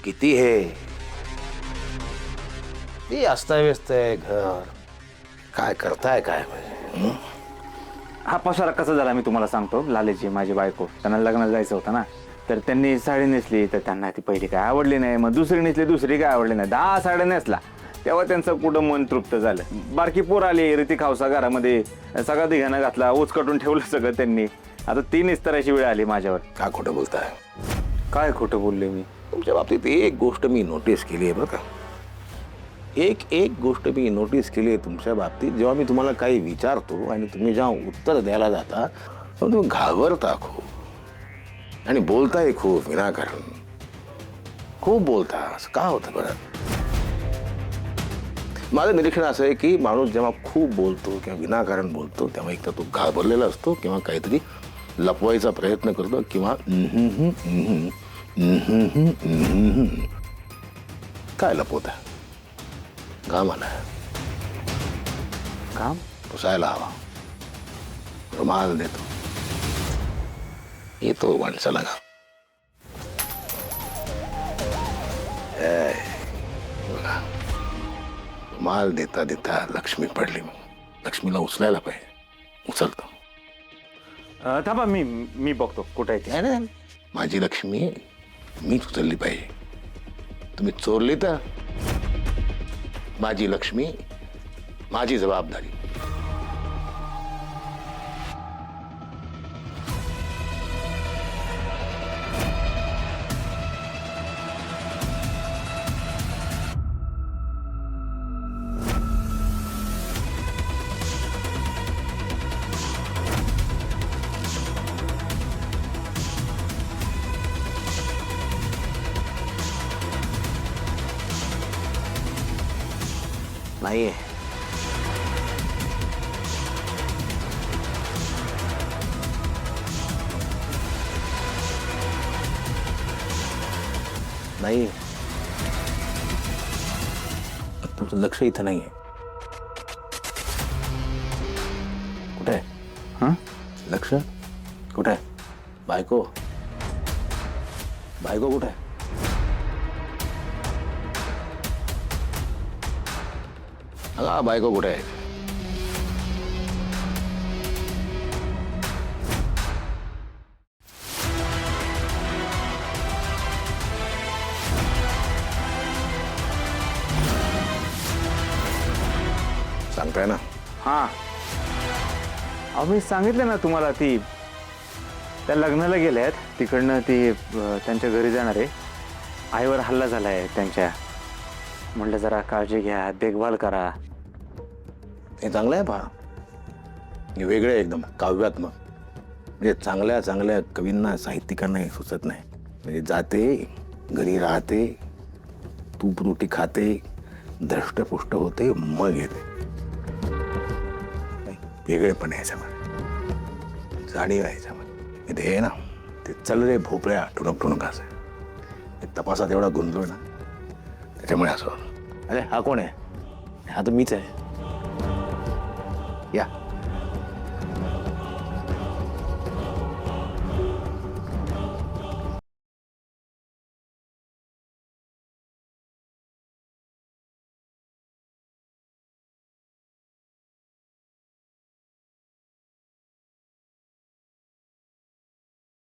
किती हे ती अस्ताव्यस्त आहे घर. काय करताय काय म्हणजे? हा पसारा कसा झाला मी तुम्हाला सांगतो. लालेची माझी बायको, त्यांना लग्नाला जायचं होतं ना, तर त्यांनी साडी नेसली तर त्यांना ती पहिली काय आवडली नाही, मग दुसरी नेसली दुसरी काय आवडली नाही, 10 साड्या नेसला तेव्हा त्यांचं कुठं मन तृप्त झालं. बारकी पोर आली रीती खावसा घरामध्ये, सगळं धिगाणं घातला, उचकटून ठेवलं सगळं त्यांनी. आता ती निस्तराची वेळ आली माझ्यावर. का खोटं बोलताय? काय खोटं बोलले मी? तुमच्या बाबतीत एक गोष्ट मी नोटीस केली आहे बरं का. एक गोष्ट मी नोटीस केली आहे तुमच्या बाबतीत. जेव्हा मी तुम्हाला काही विचारतो आणि तुम्ही जेव्हा उत्तर द्यायला जाता तेव्हा तुम्ही घाबरता खूप आणि बोलताय खूप विनाकारण. खूप बोलता. असं का होतं बरं? माझं निरीक्षण असं आहे की माणूस जेव्हा खूप बोलतो किंवा विनाकारण बोलतो तेव्हा एक तर तो घाबरलेला असतो किंवा काहीतरी लपवायचा प्रयत्न करतो किंवा काय लपवत आहे? घाम आलाय. काम पुसायला हवा. रुमाल देतो. येतो माणसाला घाम. बघा, रुमाल देता देता लक्ष्मी पडली. लक्ष्मीला उचलायला पाहिजे. उचलतो. थांबा, मी बघतो कुठे आहे ती. माझी लक्ष्मी मीच उचलली पाहिजे. तुम्ही चोरली तर माझी लक्ष्मी, माझी जबाबदारी. नाहीये. नाही. तुमचं लक्ष इथं नाहीये. कुठे आहे? हां, लक्ष कुठे आहे? बायको कुठे आहे? बायको कुठे आहे? सांगताय ना? हां. अहो मी सांगितलं ना तुम्हाला, ती त्या लग्नाला गेल्यात. तिकडनं ती त्यांच्या घरी जाणार आहे. आईवर हल्ला झाला आहे त्यांच्या. म्हटलं जरा काळजी घ्या, देखभाल करा. हे चांगलं आहे. पहा, हे वेगळं आहे एकदम, काव्यात्मक. म्हणजे चांगल्या चांगल्या कवींना, साहित्यिकांना हे सुचत नाही. म्हणजे जाते, घरी राहते, तूप रोटी खाते, धष्टपुष्ट होते, मग येते. वेगळेपण आहे ह्याच्यामध्ये, जाणीव आहे ह्याच्यामध्ये. हे ना, ते चल रे भोपळ्या टुणक टुणक असं तपासात एवढा गुंतलोय ना, त्याच्यामुळे असं. अरे हा कोण आहे? हा तर मीच आहे. या.